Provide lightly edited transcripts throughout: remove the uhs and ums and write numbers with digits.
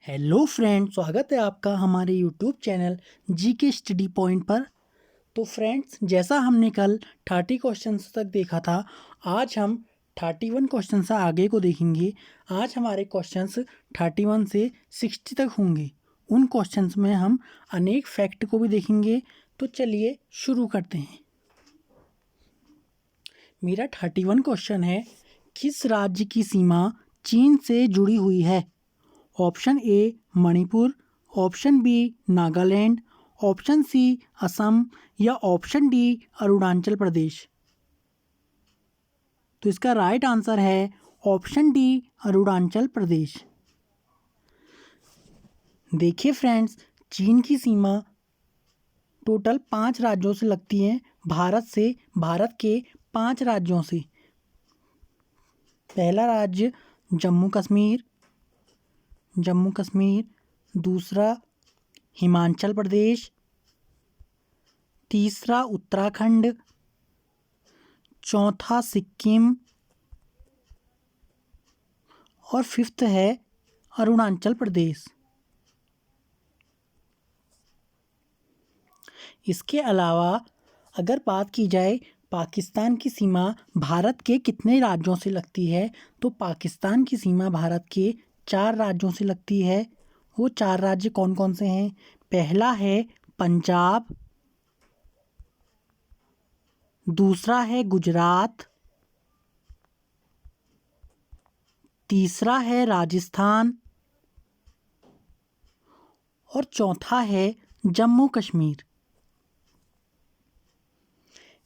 Hello friends, स्वागत है आपका हमारे यूट्यूब चैनल जी के स्टडी पॉइंट पर। तो फ्रेंड्स, जैसा हमने कल 30 क्वेश्चंस तक देखा था, आज हम 31 क्वेश्चन से आगे को देखेंगे। आज हमारे क्वेश्चंस 31 से 60 तक होंगे। उन क्वेश्चंस में हम अनेक फैक्ट को भी देखेंगे। तो चलिए शुरू करते हैं। मेरा 31 क्वेश्चन है, किस राज्य की सीमा चीन से जुड़ी हुई है? Option A Manipur, option B Nagaland, option C Assam या ऑप्शन डी अरुणाचल प्रदेश। तो इसका राइट आंसर है ऑप्शन डी अरुणाचल प्रदेश। देखिए फ्रेंड्स, चीन की सीमा टोटल 5 राज्यों से लगती है। भारत के 5 राज्यों से। पहला राज्य जम्मू कश्मीर, दूसरा हिमाचल प्रदेश, तीसरा उत्तराखंड, चौथा सिक्किम और फिफ्थ है अरुणाचल प्रदेश। इसके अलावा अगर बात की जाए पाकिस्तान की सीमा भारत के कितने राज्यों से लगती है, तो पाकिस्तान की सीमा भारत के 4 राज्यों से लगती है। वो 4 राज्य कौन कौन से हैं? पहला है पंजाब, दूसरा है गुजरात, तीसरा है राजस्थान और चौथा है जम्मू कश्मीर।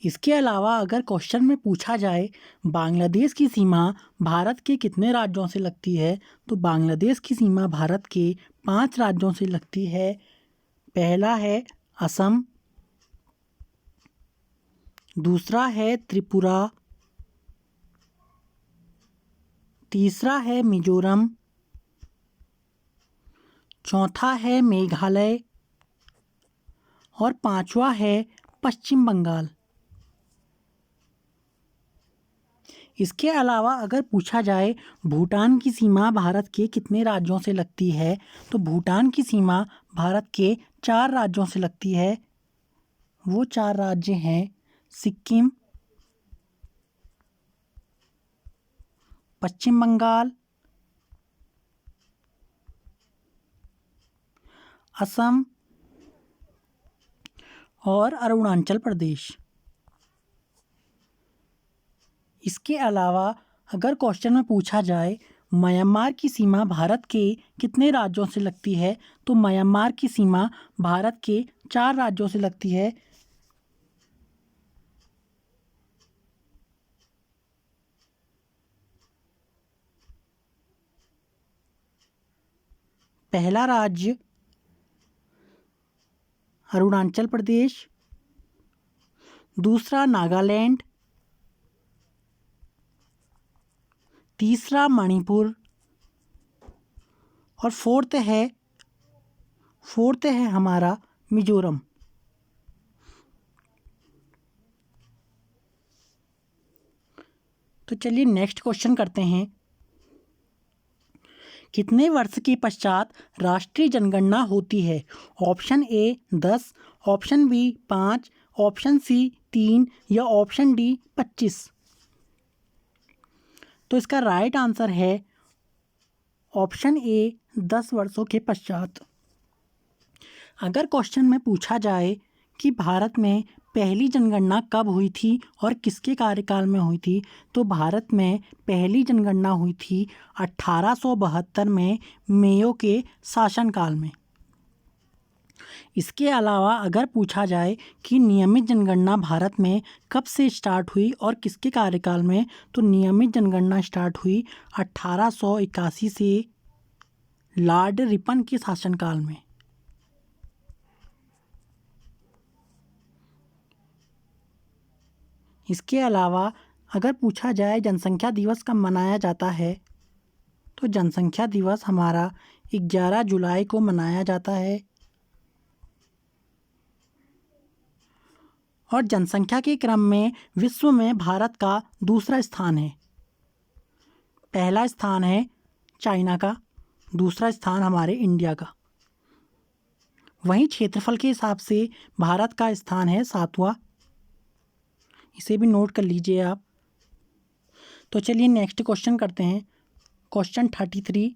इसके अलावा अगर क्वेश्चन में पूछा जाए बांग्लादेश की सीमा भारत के कितने राज्यों से लगती है, तो बांग्लादेश की सीमा भारत के 5 राज्यों से लगती है। पहला है असम, दूसरा है त्रिपुरा, तीसरा है मिजोरम, चौथा है मेघालय और पांचवा है पश्चिम बंगाल। इसके अलावा अगर पूछा जाए भूटान की सीमा भारत के कितने राज्यों से लगती है, तो भूटान की सीमा भारत के 4 राज्यों से लगती है। वो 4 राज्य हैं सिक्किम, पश्चिम बंगाल, असम और अरुणाचल प्रदेश। इसके अलावा अगर क्वेश्चन में पूछा जाए म्यांमार की सीमा भारत के कितने राज्यों से लगती है, तो म्यांमार की सीमा भारत के 4 राज्यों से लगती है। पहला राज्य अरुणाचल प्रदेश, दूसरा नागालैंड, तीसरा मणिपुर और फोर्थ है हमारा मिजोरम। तो चलिए नेक्स्ट क्वेश्चन करते हैं। कितने वर्ष के पश्चात राष्ट्रीय जनगणना होती है? Option A 10, option B 5, option C 3 या ऑप्शन डी 25। तो इसका राइट आंसर है ऑप्शन ए 10 वर्षों के पश्चात। अगर क्वेश्चन में पूछा जाए कि भारत में पहली जनगणना कब हुई थी और किसके कार्यकाल में हुई थी, तो भारत में पहली जनगणना हुई थी 1872 में मेयो के शासनकाल में। इसके अलावा अगर पूछा जाए कि नियमित जनगणना भारत में कब से स्टार्ट हुई और किसके कार्यकाल में, तो नियमित जनगणना स्टार्ट हुई 1881 से लॉर्ड रिपन के शासनकाल में। इसके अलावा अगर पूछा जाए जनसंख्या दिवस कब मनाया जाता है, तो जनसंख्या दिवस हमारा 11 जुलाई को मनाया जाता है। और जनसंख्या के क्रम में विश्व में भारत का दूसरा स्थान है। पहला स्थान है चाइना का, दूसरा स्थान हमारे इंडिया का। वहीं क्षेत्रफल के हिसाब से भारत का स्थान है 7वां। इसे भी नोट कर लीजिए आप। तो चलिए नेक्स्ट क्वेश्चन करते हैं। क्वेश्चन 33,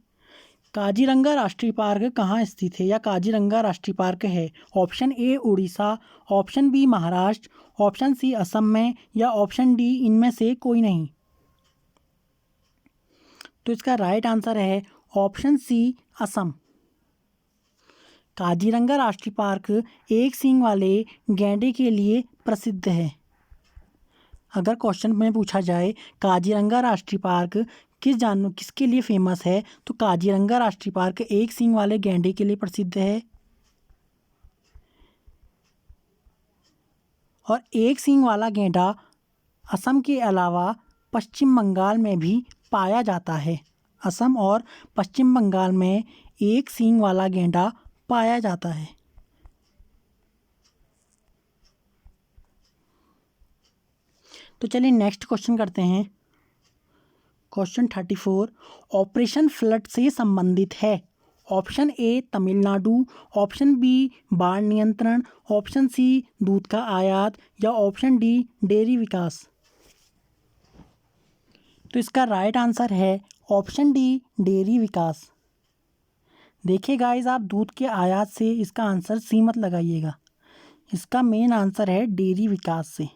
काजीरंगा राष्ट्रीय पार्क कहाँ स्थित है या काजीरंगा राष्ट्रीय पार्क है? Option A Orissa, option B Maharashtra, option C Assam में या ऑप्शन डी इनमें से कोई नहीं। तो इसका राइट आंसर है ऑप्शन सी असम। काजीरंगा राष्ट्रीय पार्क एक सींग वाले गैंडे के लिए प्रसिद्ध है। अगर क्वेश्चन में पूछा जाए काजीरंगा राष्ट्रीय पार्क किसके लिए फेमस है, तो काजीरंगा राष्ट्रीय पार्क एक सींग वाले गैंडे के लिए प्रसिद्ध है। और एक सींग वाला गैंडा असम के अलावा पश्चिम बंगाल में भी पाया जाता है। असम और पश्चिम बंगाल में एक सींग वाला गैंडा पाया जाता है। तो चलिए नेक्स्ट क्वेश्चन करते हैं। क्वेश्चन 34, ऑपरेशन फ्लड से संबंधित है। Option A Tamil Nadu, option B बाढ़ नियंत्रण, ऑप्शन सी दूध का आयात या ऑप्शन डी डेयरी विकास। तो इसका राइट आंसर है ऑप्शन डी डेयरी विकास। देखिए गाइस, आप दूध के आयात से इसका आंसर सी मत लगाइएगा। इसका मेन आंसर है डेयरी विकास से।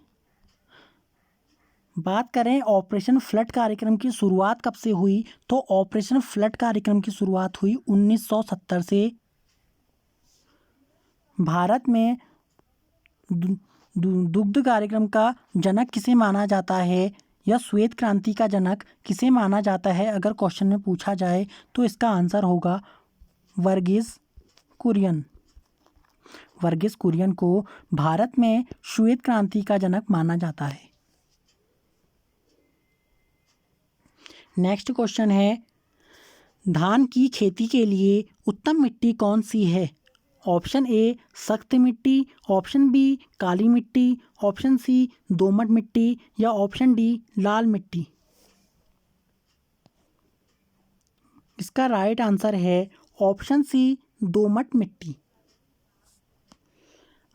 बात करें ऑपरेशन फ्लड कार्यक्रम की शुरुआत कब से हुई, तो ऑपरेशन फ्लड कार्यक्रम की शुरुआत हुई 1970 से। भारत में दुग्ध कार्यक्रम का जनक किसे माना जाता है या श्वेत क्रांति का जनक किसे माना जाता है, अगर क्वेश्चन में पूछा जाए तो इसका आंसर होगा वर्गीस कुरियन। वर्गीस कुरियन को भारत में श्वेत क्रांति का जनक माना जाता है। नेक्स्ट क्वेश्चन है, धान की खेती के लिए उत्तम मिट्टी कौन सी है? ऑप्शन ए सख्त मिट्टी, ऑप्शन बी काली मिट्टी, ऑप्शन सी दोमट मिट्टी या ऑप्शन डी लाल मिट्टी। इसका राइट आंसर है ऑप्शन सी दोमट मिट्टी।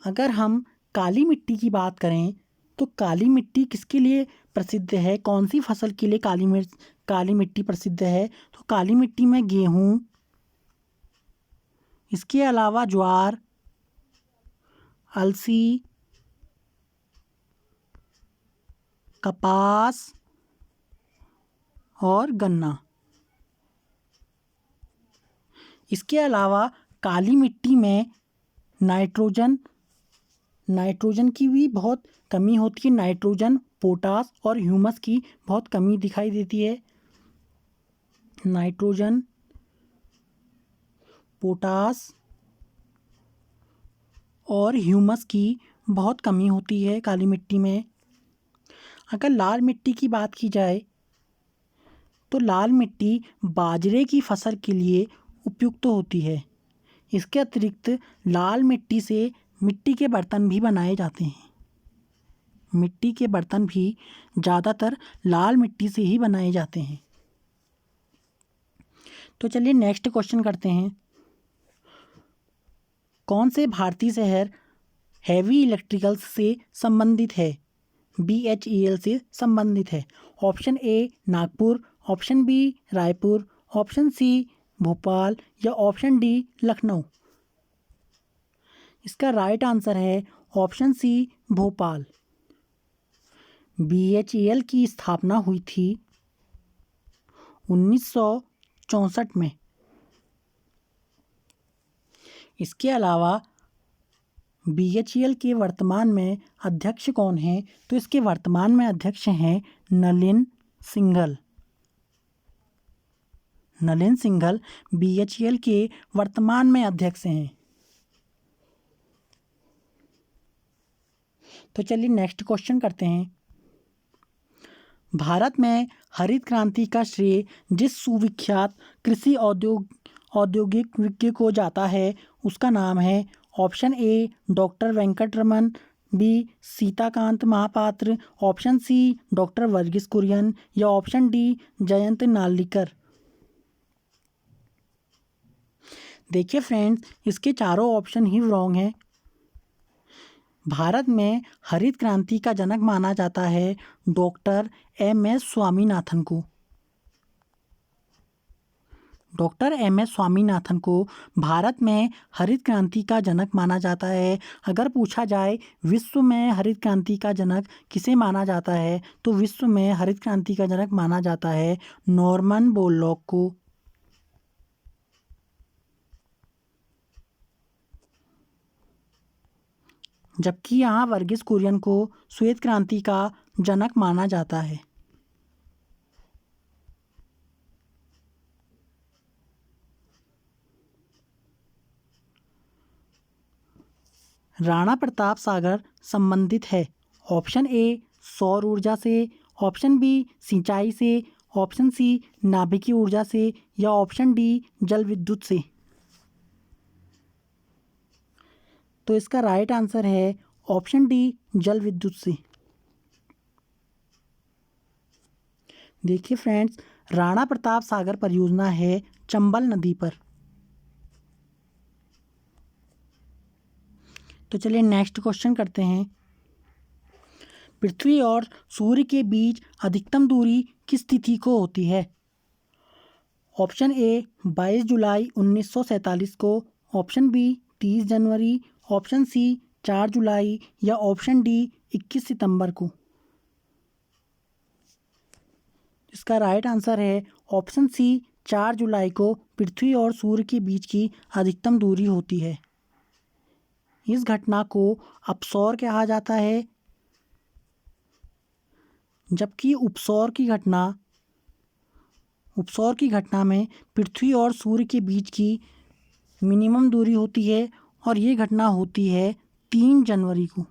अगर हम काली मिट्टी की बात करें तो काली मिट्टी किसके लिए प्रसिद्ध है, कौन सी फसल के लिए काली मिट्टी प्रसिद्ध है? तो काली मिट्टी में गेहूँ, इसके अलावा ज्वार, अलसी, कपास और गन्ना। इसके अलावा काली मिट्टी में नाइट्रोजन की भी बहुत कमी होती है। नाइट्रोजन, पोटास और ह्यूमस की बहुत कमी दिखाई देती है। नाइट्रोजन, पोटास और ह्यूमस की बहुत कमी होती है काली मिट्टी में। अगर लाल मिट्टी की बात की जाए तो लाल मिट्टी बाजरे की फसल के लिए उपयुक्त होती है। इसके अतिरिक्त लाल मिट्टी से मिट्टी के बर्तन भी बनाए जाते हैं। मिट्टी के बर्तन भी ज़्यादातर लाल मिट्टी से ही बनाए जाते हैं। तो चलिए नेक्स्ट क्वेश्चन करते हैं। कौन से भारतीय शहर हैवी इलेक्ट्रिकल्स से संबंधित है? BHEL से संबंधित है। Option A Nagpur, option B Raipur, option C Bhopal या ऑप्शन डी लखनऊ। इसका राइट आंसर है ऑप्शन सी भोपाल। BHEL की स्थापना हुई थी 1964 में। इसके अलावा BHEL के वर्तमान में अध्यक्ष कौन हैं? तो इसके वर्तमान में अध्यक्ष हैं नलिन सिंघल। नलिन सिंघल BHEL के वर्तमान में अध्यक्ष हैं। तो चलिए नेक्स्ट क्वेश्चन करते हैं। भारत में हरित क्रांति का श्रेय जिस सुविख्यात कृषि औद्योगिक विज्ञ को जाता है उसका नाम है। Option A doctor Venkataraman, B Sitakant Mahapatra, option C doctor Verghese Kurien या ऑप्शन डी जयंत नार्लिकर। देखिए फ्रेंड्स, इसके चारों ऑप्शन ही रॉन्ग हैं। भारत में हरित क्रांति का जनक माना जाता है डॉक्टर एम.एस. स्वामीनाथन को। Doctor MS. स्वामीनाथन को भारत में हरित क्रांति का जनक माना जाता है। अगर पूछा जाए विश्व में हरित क्रांति का जनक किसे माना जाता है, तो विश्व में हरित क्रांति का जनक माना जाता है नॉर्मन बोरलॉग को। जबकि यहाँ वर्गीस कुरियन को श्वेत क्रांति का जनक माना जाता है। राणा प्रताप सागर संबंधित है। ऑप्शन ए सौर ऊर्जा से, ऑप्शन बी सिंचाई से, ऑप्शन सी नाभिकीय ऊर्जा से, या ऑप्शन डी जल विद्युत से। तो इसका राइट आंसर है ऑप्शन डी जल विद्युत से। देखिए फ्रेंड्स, राणा प्रताप सागर परियोजना है चंबल नदी पर। तो चलिए नेक्स्ट क्वेश्चन करते हैं। पृथ्वी और सूर्य के बीच अधिकतम दूरी किस तिथि को होती है? ऑप्शन ए 22 जुलाई 1947 को, ऑप्शन बी 30 जनवरी, ऑप्शन सी 4 जुलाई, या ऑप्शन डी 21 सितंबर को। इसका राइट आंसर है ऑप्शन सी 4 जुलाई को पृथ्वी और सूर्य के बीच की अधिकतम दूरी होती है। इस घटना को अपसौर कहा जाता है, जबकि उपसौर की घटना में पृथ्वी और सूर्य के बीच की मिनिमम दूरी होती है, और ये घटना होती है 3 जनवरी को।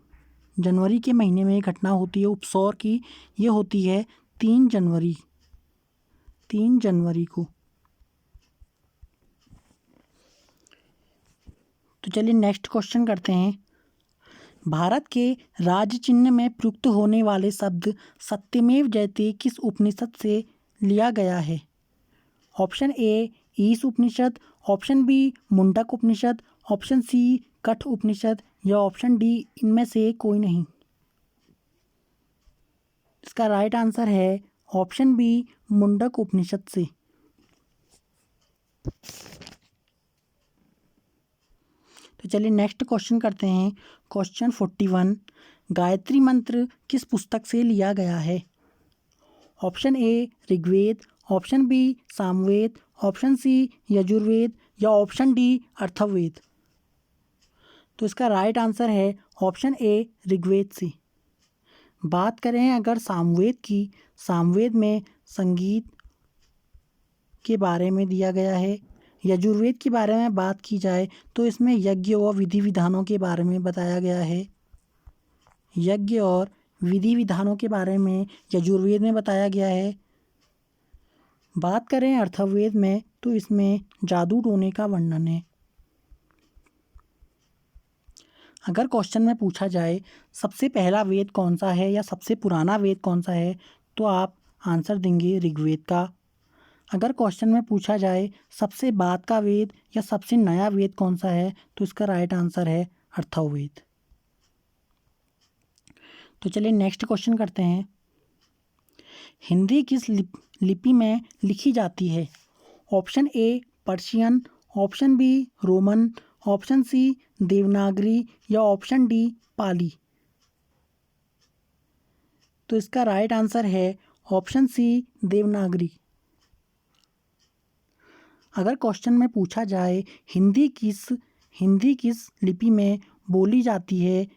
जनवरी के महीने में ये घटना होती है उपसौर की, ये होती है 3 जनवरी को। तो चलिए नेक्स्ट क्वेश्चन करते हैं। भारत के राज्य चिन्ह में प्रयुक्त होने वाले शब्द सत्यमेव जयते किस उपनिषद से लिया गया है? Option A Isha Upanishad, option B Mundaka Upanishad, option C Katha Upanishad, या ऑप्शन डी इनमें से कोई नहीं। इसका राइट आंसर है ऑप्शन बी मुंडक उपनिषद से। तो चलिए नेक्स्ट क्वेश्चन करते हैं। क्वेश्चन 41, गायत्री मंत्र किस पुस्तक से लिया गया है? Option A Rigveda, option B Samaveda, option C Yajurveda, या ऑप्शन डी अथर्ववेद। तो इसका राइट आंसर है ऑप्शन ए ऋग्वेद से। बात करें अगर सामवेद की, सामवेद में संगीत के बारे में दिया गया है। यजुर्वेद के बारे में बात की जाए तो इसमें यज्ञ और विधि विधानों के बारे में बताया गया है। यज्ञ और विधि विधानों के बारे में यजुर्वेद में बताया गया है। बात करें अथर्ववेद में तो इसमें जादू टोने का वर्णन है। अगर क्वेश्चन में पूछा जाए सबसे पहला वेद कौन सा है या सबसे पुराना वेद कौन सा है, तो आप आंसर देंगे ऋग्वेद का। अगर क्वेश्चन में पूछा जाए सबसे बाद का वेद या सबसे नया वेद कौन सा है, तो इसका राइट आंसर है अथर्ववेद। तो चलिए नेक्स्ट क्वेश्चन करते हैं। हिंदी किस लिपि में लिखी जाती है? Option A Persian, option B Roman, option C Devanagari, या ऑप्शन डी पाली। तो इसका राइट आंसर है ऑप्शन सी देवनागरी। अगर क्वेश्चन में पूछा जाए हिंदी किस लिपि में बोली जाती है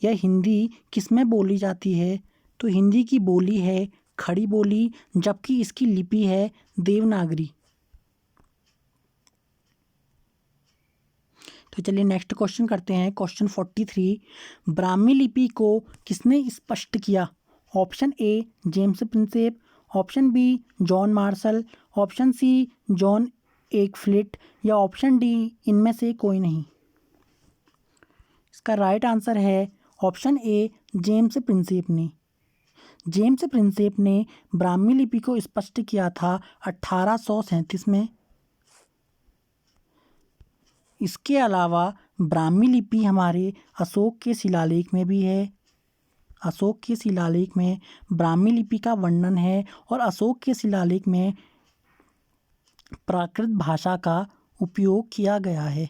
या हिंदी किस में बोली जाती है, तो हिंदी की बोली है खड़ी बोली, जबकि इसकी लिपि है देवनागरी। तो चलिए नेक्स्ट क्वेश्चन करते हैं। क्वेश्चन 43, ब्राह्मी लिपि को किसने स्पष्ट किया? Option A James Prinsep, option B John Marshall, option C John एकफ्लिट, या ऑप्शन डी इनमें से कोई नहीं। इसका राइट आंसर है ऑप्शन ए जेम्स प्रिंसेप ने। जेम्स प्रिंसेप ने ब्राह्मी लिपि को स्पष्ट किया था 1837 में। इसके अलावा ब्राह्मी लिपि हमारे अशोक के शिलालेख में भी है। अशोक के शिलालेख में ब्राह्मी लिपि का वर्णन है और अशोक के शिलालेख में प्राकृत भाषा का उपयोग किया गया है।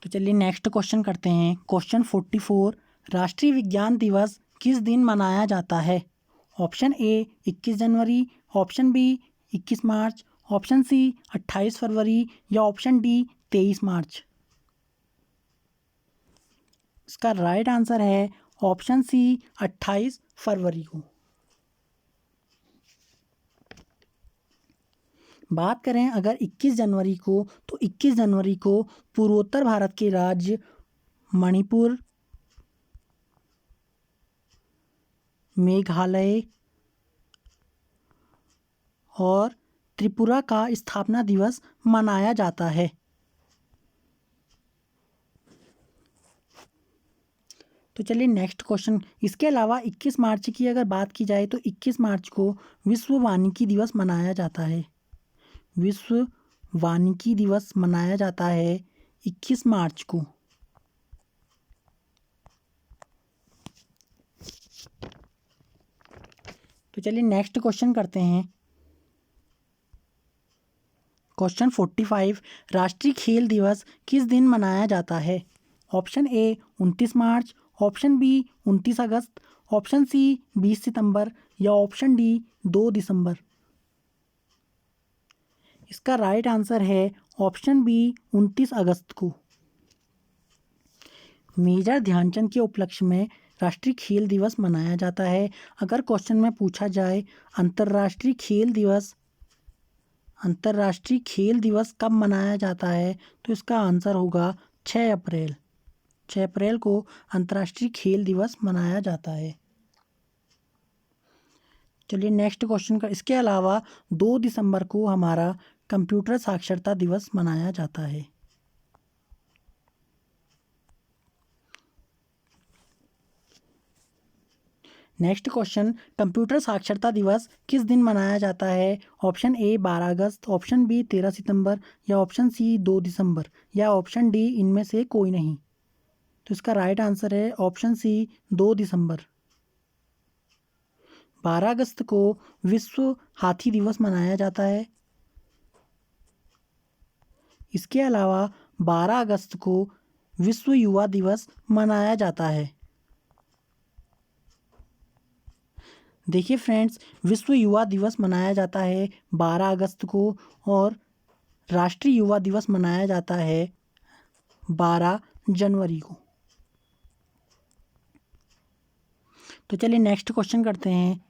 तो चलिए नेक्स्ट क्वेश्चन करते हैं। क्वेश्चन 44, राष्ट्रीय विज्ञान दिवस किस दिन मनाया जाता है? ऑप्शन ए 21 जनवरी, ऑप्शन बी 21 मार्च, ऑप्शन सी 28 फरवरी या ऑप्शन डी 23 मार्च। इसका राइट आंसर है ऑप्शन सी 28 फरवरी को। बात करें अगर 21 जनवरी को, तो 21 जनवरी को पूर्वोत्तर भारत के राज्य मणिपुर, मेघालय और त्रिपुरा का स्थापना दिवस मनाया जाता है। तो चलिए नेक्स्ट क्वेश्चन। इसके अलावा 21 मार्च की अगर बात की जाए तो 21 मार्च को विश्व वानिकी दिवस मनाया जाता है। विश्व वानिकी दिवस मनाया जाता है 21 मार्च को। तो चलिए नेक्स्ट क्वेश्चन करते हैं। क्वेश्चन 45, राष्ट्रीय खेल दिवस किस दिन मनाया जाता है? ऑप्शन ए 29 मार्च, ऑप्शन बी 29 अगस्त, ऑप्शन सी 20 सितंबर या ऑप्शन डी 2 दिसंबर। इसका राइट आंसर है ऑप्शन बी 29 अगस्त को। मेजर ध्यानचंद के उपलक्ष्य में राष्ट्रीय खेल दिवस मनाया जाता है। अगर क्वेश्चन में पूछा जाए अंतर्राष्ट्रीय खेल दिवस कब मनाया जाता है, तो इसका आंसर होगा 6 अप्रैल। 6 अप्रैल को अंतर्राष्ट्रीय खेल दिवस मनाया जाता है। चलिए नेक्स्ट क्वेश्चन का। इसके अलावा 2 दिसंबर को हमारा कंप्यूटर साक्षरता दिवस मनाया जाता है। नेक्स्ट क्वेश्चन, कंप्यूटर साक्षरता दिवस किस दिन मनाया जाता है? ऑप्शन ए 12 अगस्त, ऑप्शन बी 13 सितंबर या ऑप्शन सी 2 दिसंबर या ऑप्शन डी इनमें से कोई नहीं। तो इसका राइट आंसर है ऑप्शन सी 2 दिसंबर। 12 अगस्त को विश्व हाथी दिवस मनाया जाता है। इसके अलावा 12 अगस्त को विश्व युवा दिवस मनाया जाता है। देखिए फ्रेंड्स, विश्व युवा दिवस मनाया जाता है 12 अगस्त को और राष्ट्रीय युवा दिवस मनाया जाता है 12 जनवरी को। तो चलिए नेक्स्ट क्वेश्चन करते हैं।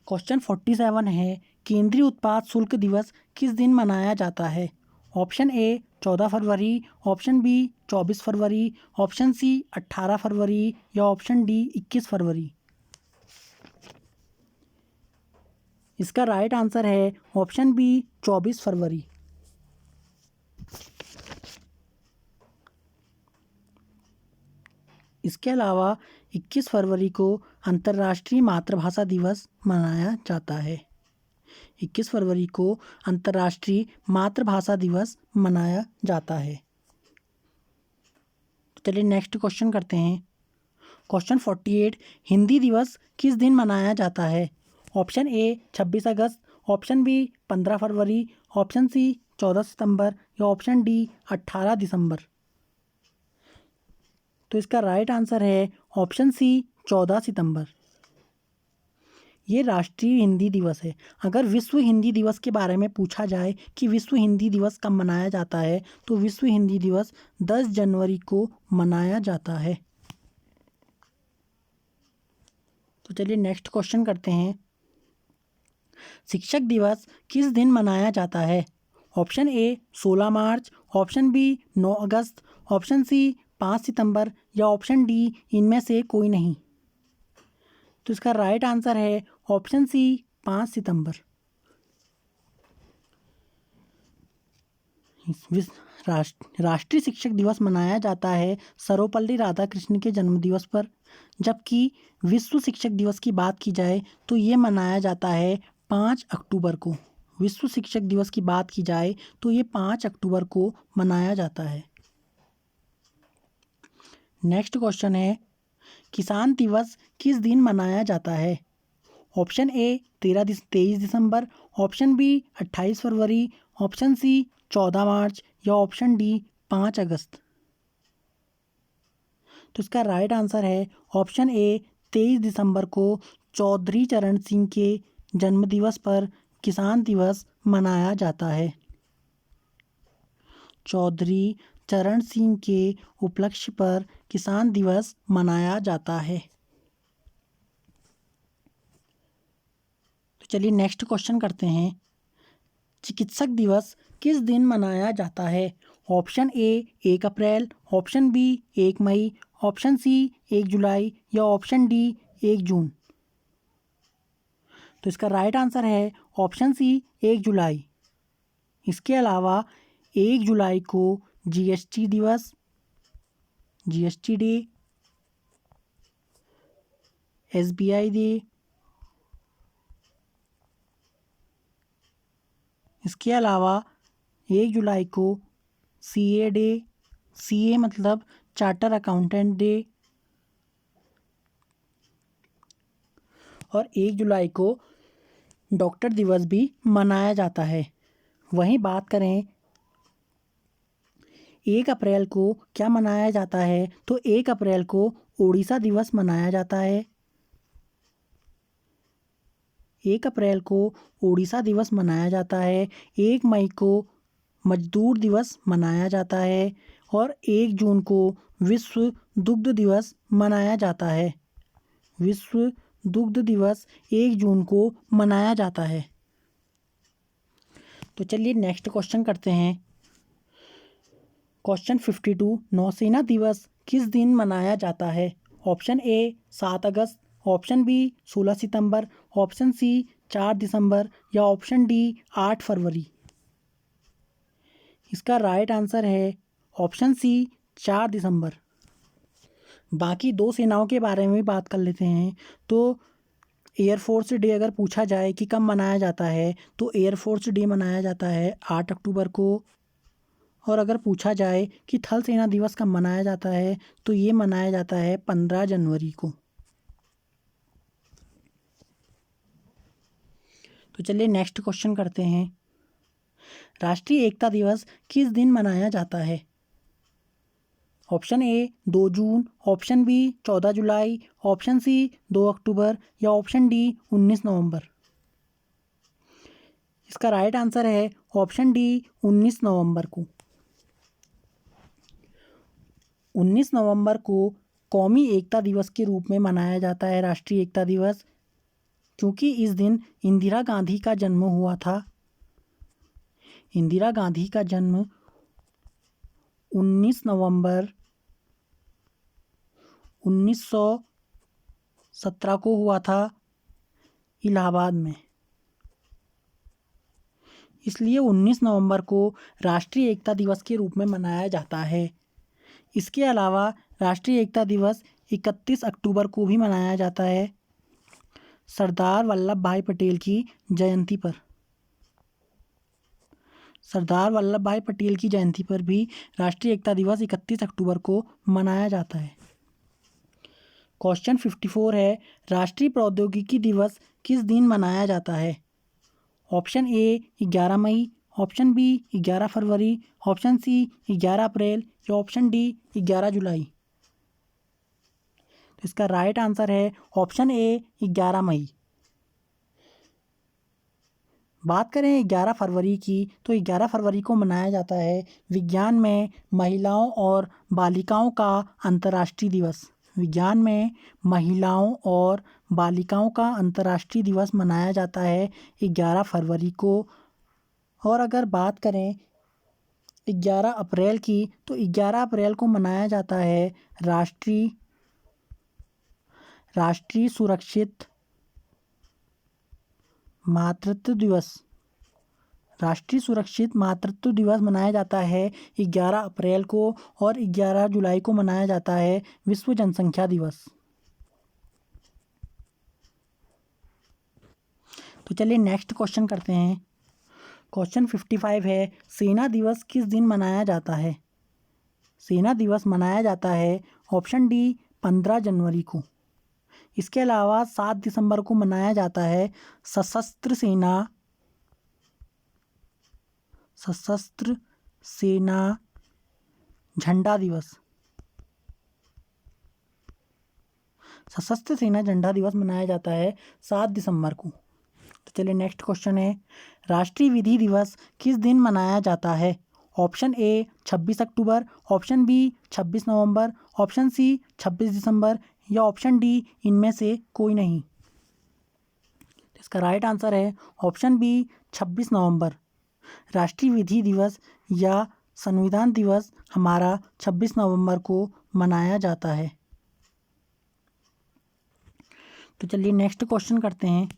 क्वेश्चन 47 है, केंद्रीय उत्पाद शुल्क दिवस किस दिन मनाया जाता है? ऑप्शन ए 14 फरवरी, ऑप्शन बी 24 फरवरी, ऑप्शन सी 18 फरवरी या ऑप्शन डी 21 फरवरी। इसका राइट आंसर है ऑप्शन बी 24 फरवरी। इसके अलावा 21 फरवरी को अंतर्राष्ट्रीय मातृभाषा दिवस मनाया जाता है। 21 फरवरी को अंतर्राष्ट्रीय मातृभाषा दिवस मनाया जाता है। चलिए नेक्स्ट क्वेश्चन करते हैं। क्वेश्चन 48, हिंदी दिवस किस दिन मनाया जाता है? ऑप्शन ए 26 अगस्त, ऑप्शन बी 15 फरवरी, ऑप्शन सी 14 सितंबर या ऑप्शन डी 18 दिसंबर। तो इसका राइट आंसर है ऑप्शन सी 14 सितंबर। ये राष्ट्रीय हिंदी दिवस है। अगर विश्व हिंदी दिवस के बारे में पूछा जाए कि विश्व हिंदी दिवस कब मनाया जाता है, तो विश्व हिंदी दिवस 10 जनवरी को मनाया जाता है। तो चलिए नेक्स्ट क्वेश्चन करते हैं। शिक्षक दिवस किस दिन मनाया जाता है? ऑप्शन ए 16 मार्च, ऑप्शन बी 9 अगस्त, ऑप्शन सी 5 सितंबर या ऑप्शन डी इनमें से कोई नहीं। तो इसका राइट आंसर है ऑप्शन सी 5 सितंबर। राष्ट्रीय शिक्षक दिवस मनाया जाता है सर्वपल्ली राधाकृष्णन के जन्मदिवस पर, जबकि विश्व शिक्षक दिवस की बात की जाए तो ये मनाया जाता है 5 अक्टूबर को। विश्व शिक्षक दिवस की बात की जाए तो ये 5 अक्टूबर को मनाया जाता है। नेक्स्ट क्वेश्चन है, किसान दिवस किस दिन मनाया जाता है? ऑप्शन ए 23 दिसंबर, ऑप्शन बी 28 फरवरी, ऑप्शन सी 14 मार्च या ऑप्शन डी 5 अगस्त। तो इसका राइट आंसर है ऑप्शन ए 23 दिसंबर को चौधरी चरण सिंह के जन्मदिवस पर किसान दिवस मनाया जाता है। चौधरी चरण सिंह के उपलक्ष्य पर किसान दिवस मनाया जाता है। तो चलिए नेक्स्ट क्वेश्चन करते हैं, चिकित्सक दिवस किस दिन मनाया जाता है? ऑप्शन ए 1 अप्रैल, ऑप्शन बी 1 मई, ऑप्शन सी 1 जुलाई या ऑप्शन डी 1 जून। तो इसका राइट आंसर है ऑप्शन सी 1 जुलाई। इसके अलावा 1 जुलाई को जीएसटी दिवस, जीएसटी डे, एसबीआई डे, इसके अलावा 1 जुलाई को सीए डे, सीए मतलब चार्टर अकाउंटेंट डे, और 1 जुलाई को डॉक्टर दिवस भी मनाया जाता है। वहीं बात करें 1 अप्रैल को क्या मनाया जाता है, तो 1 अप्रैल को ओडिशा दिवस मनाया जाता है। 1 अप्रैल को ओडिशा दिवस मनाया जाता है। 1 मई को मजदूर दिवस मनाया जाता है और 1 जून को विश्व दुग्ध दिवस मनाया जाता है। विश्व दुग्ध दिवस 1 जून को मनाया जाता है। तो चलिए नेक्स्ट क्वेश्चन करते हैं। क्वेश्चन 52, नौसेना दिवस किस दिन मनाया जाता है? ऑप्शन ए 7 अगस्त, ऑप्शन बी 16 सितंबर, ऑप्शन सी 4 दिसंबर या ऑप्शन डी 8 फरवरी। इसका राइट आंसर है ऑप्शन सी 4 दिसंबर। बाकी दो सेनाओं के बारे में भी बात कर लेते हैं। तो एयरफोर्स डे अगर पूछा जाए कि कब मनाया जाता है, तो एयरफोर्स डे मनाया जाता है 8 अक्टूबर को। और अगर पूछा जाए कि थल सेना दिवस कब मनाया जाता है, तो ये मनाया जाता है 15 जनवरी को। तो चलिए नेक्स्ट क्वेश्चन करते हैं, राष्ट्रीय एकता दिवस किस दिन मनाया जाता है? ऑप्शन ए 2 जून, ऑप्शन बी 14 जुलाई, ऑप्शन सी 2 अक्टूबर या ऑप्शन डी 19 नवंबर। इसका राइट आंसर है ऑप्शन डी 19 नवंबर को। 19 नवंबर को कौमी एकता दिवस के रूप में मनाया जाता है, राष्ट्रीय एकता दिवस, क्योंकि इस दिन इंदिरा गांधी का जन्म हुआ था। इंदिरा गांधी का जन्म 19 नवंबर 1917 को हुआ था इलाहाबाद में। इसलिए 19 नवंबर को राष्ट्रीय एकता दिवस के रूप में मनाया जाता है। इसके अलावा राष्ट्रीय एकता दिवस 31 अक्टूबर को भी मनाया जाता है, सरदार वल्लभ भाई पटेल की जयंती पर। सरदार वल्लभ भाई पटेल की जयंती पर भी राष्ट्रीय एकता दिवस 31 अक्टूबर को मनाया जाता है। क्वेश्चन 54 है, राष्ट्रीय प्रौद्योगिकी दिवस किस दिन मनाया जाता है? ऑप्शन ए 11 मई, ऑप्शन बी 11 फरवरी, ऑप्शन सी 11 अप्रैल या ऑप्शन डी 11 जुलाई। तो इसका राइट आंसर है ऑप्शन ए 11 मई। बात करें 11 फरवरी की, तो 11 फरवरी को मनाया जाता है विज्ञान में महिलाओं और बालिकाओं का अंतर्राष्ट्रीय दिवस। विज्ञान में महिलाओं और बालिकाओं का अंतर्राष्ट्रीय दिवस मनाया जाता है 11 फरवरी को। और अगर बात करें 11 अप्रैल की, तो 11 अप्रैल को मनाया जाता है राष्ट्रीय सुरक्षित मातृत्व दिवस। राष्ट्रीय सुरक्षित मातृत्व दिवस मनाया जाता है 11 अप्रैल को, और 11 जुलाई को मनाया जाता है विश्व जनसंख्या दिवस। तो चलिए नेक्स्ट क्वेश्चन करते हैं। क्वेश्चन 55 है, सेना दिवस किस दिन मनाया जाता है? सेना दिवस मनाया जाता है ऑप्शन डी 15 जनवरी को। इसके अलावा 7 दिसंबर को मनाया जाता है सशस्त्र सेना झंडा दिवस। सशस्त्र सेना झंडा दिवस मनाया जाता है 7 दिसंबर को। तो चलिए नेक्स्ट क्वेश्चन है, राष्ट्रीय विधि दिवस किस दिन मनाया जाता है? ऑप्शन ए 26 अक्टूबर, ऑप्शन बी 26 नवंबर, ऑप्शन सी 26 दिसंबर या ऑप्शन डी इनमें से कोई नहीं। इसका राइट आंसर है ऑप्शन बी 26 नवंबर। राष्ट्रीय विधि दिवस या संविधान दिवस हमारा 26 नवंबर को मनाया जाता है। तो चलिए नेक्स्ट क्वेश्चन करते हैं,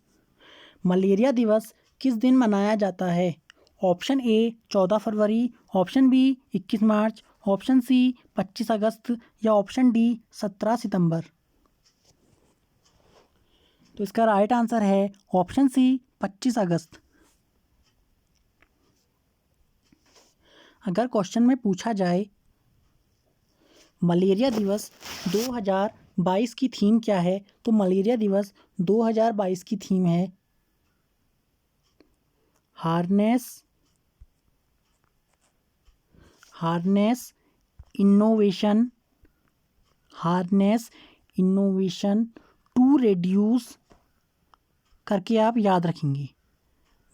मलेरिया दिवस किस दिन मनाया जाता है? ऑप्शन ए 14 फरवरी, ऑप्शन बी 21 मार्च, ऑप्शन सी 25 अगस्त या ऑप्शन डी 17 सितंबर। तो इसका राइट आंसर है ऑप्शन सी 25 अगस्त। अगर क्वेश्चन में पूछा जाए मलेरिया दिवस 2022 की थीम क्या है, तो मलेरिया दिवस 2022 की थीम है हार्नेस इनोवेशन टू रिड्यूस करके आप याद रखेंगे।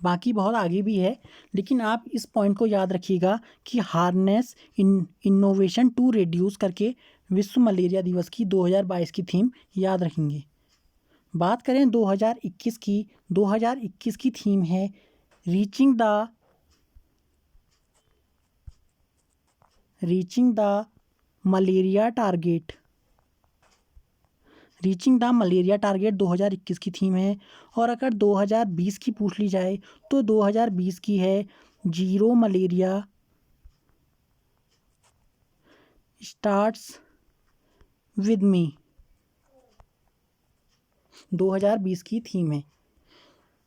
बाकी बहुत आगे भी है, लेकिन आप इस पॉइंट को याद रखिएगा कि हार्नेस इनोवेशन टू रिड्यूस करके विश्व मलेरिया दिवस की 2022 की थीम याद रखेंगे। बात करें 2021 की, 2021 की थीम है रीचिंग द मलेरिया टारगेट। 2021 की थीम है। और अगर 2020 की पूछ ली जाए तो 2020 की है zero malaria starts with me. 2020 की थीम है।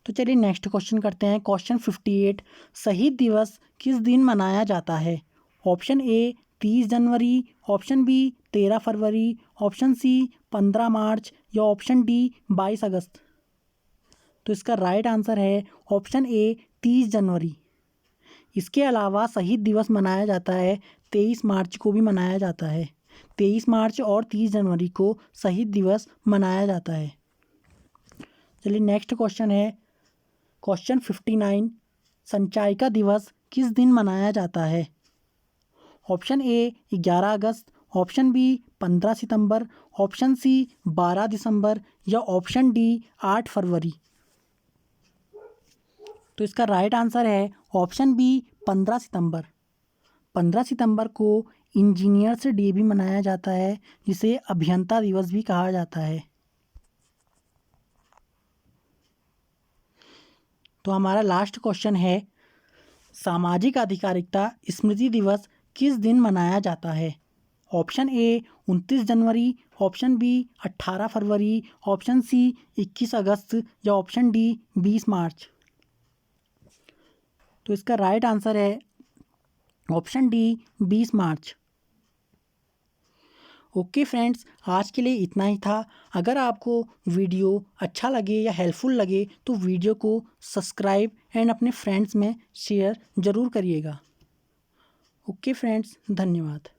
तो चलिए नेक्स्ट क्वेश्चन करते हैं, क्वेश्चन 58, शहीद दिवस किस दिन मनाया जाता है? ऑप्शन ए 30 जनवरी, ऑप्शन बी 13 फरवरी, ऑप्शन सी 15 मार्च या ऑप्शन डी 22 अगस्त। तो इसका राइट आंसर है ऑप्शन ए 30 जनवरी। इसके अलावा शहीद दिवस मनाया जाता है 23 मार्च को भी मनाया जाता है। 23 मार्च और 30 जनवरी को शहीद दिवस मनाया जाता है। चलिए नेक्स्ट क्वेश्चन है, क्वेश्चन 59, संचायिका दिवस किस दिन मनाया जाता है? ऑप्शन ए 11 अगस्त, ऑप्शन बी 15 सितंबर, ऑप्शन सी 12 दिसंबर या ऑप्शन डी 8 फरवरी। तो इसका राइट आंसर है ऑप्शन बी 15 सितंबर। 15 सितंबर को इंजीनियर्स डे भी मनाया जाता है, जिसे अभियंता दिवस भी कहा जाता है। तो हमारा लास्ट क्वेश्चन है, सामाजिक अधिकारिता स्मृति दिवस किस दिन मनाया जाता है? ऑप्शन ए 29 जनवरी, ऑप्शन बी 18 फरवरी, ऑप्शन सी 21 अगस्त या ऑप्शन डी 20 मार्च। तो इसका राइट आंसर है ऑप्शन डी 20 मार्च। ओके फ्रेंड्स, आज के लिए इतना ही था। अगर आपको वीडियो अच्छा लगे या हेल्पफुल लगे तो वीडियो को सब्सक्राइब एंड अपने फ्रेंड्स में शेयर ज़रूर करिएगा। ओके फ्रेंड्स, धन्यवाद।